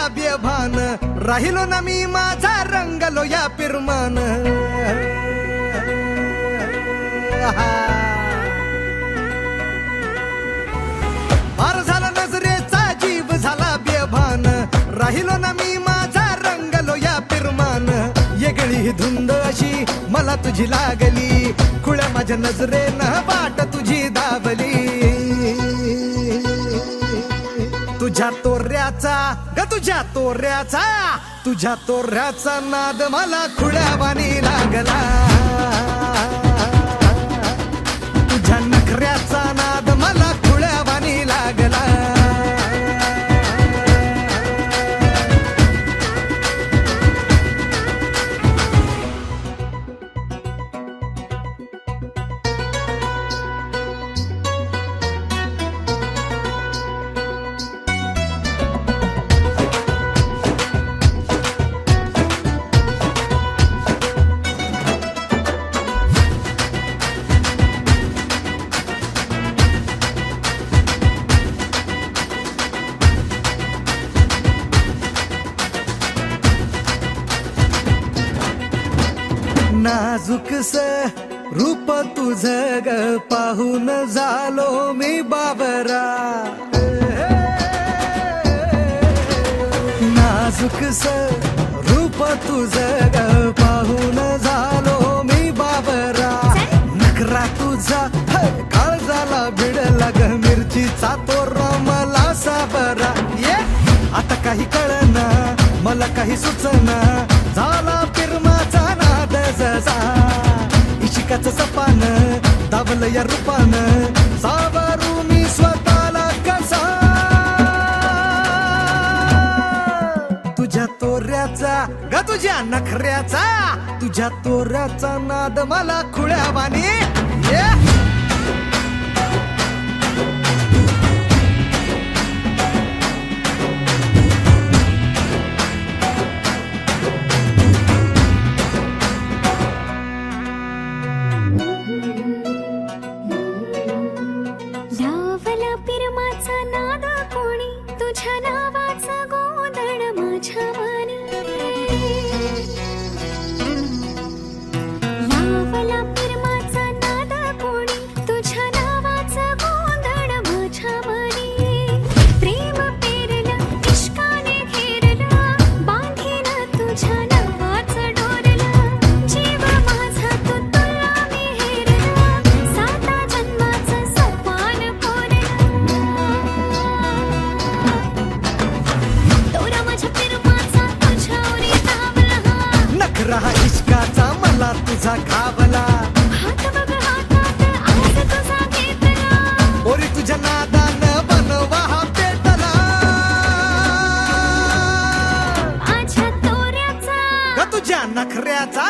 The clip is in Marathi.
बेभान राहिलो ना मी माझा रंगलो या पिरमान पार झाला नजरेचा जीव झाला बेभान राहिलो ना मी माझा रंगलो या पिरमान येगळी ही धुंद अशी मला तुझी लागली खुळ्या माझ्या नजरेनं वाट तुझी दाबली तुझ्या तोऱ्याचा नाद मला खुळ्यावानी लागला तुझ्या नखऱ्याचा नाद मला खुळ्यावानी लागला नाजुकस रूप तुझ ग पाहून झालो मी बाबरा नाजुकस रूप तुझ ग पाहून झालो मी बाबरा नखरा तुझा काळजाला भिडला ग मिरचीचा तो मला साबरा आता काही कळना मला काही सुचना झाला पिरमाचा नाद जसा इशिकाचं सपान दाबलं या रूपानं सावरू मी स्वतःला कसा तुझ्या तोऱ्याचा नाद मला खुळ्यावानी लावला पिरमाचा नाद कोणी तुझ्या नावाचा गोंधळ माझ्या मनी लावला पिरमाचा नाद कोणी तुझ्या नावाचा गोंधळ माझ्या मनी प्रेम पेरलं इश्काने घेरलं बांधीन तुझ्या नावाचं डोरलं जीव माझा तू तुला मी हेरलं साता जन्माचं सपान तोरा माझ्या पिरमाचा तुझ्यावरी धावला नखरा इश्काचा मला तुझा घावला हात बघ हातात आज तुझा घेतला ओरी तुझ्या नादानं बनवा हा पेटला माझ्या तोऱ्याचा ग तुझ्या नखऱ्याचा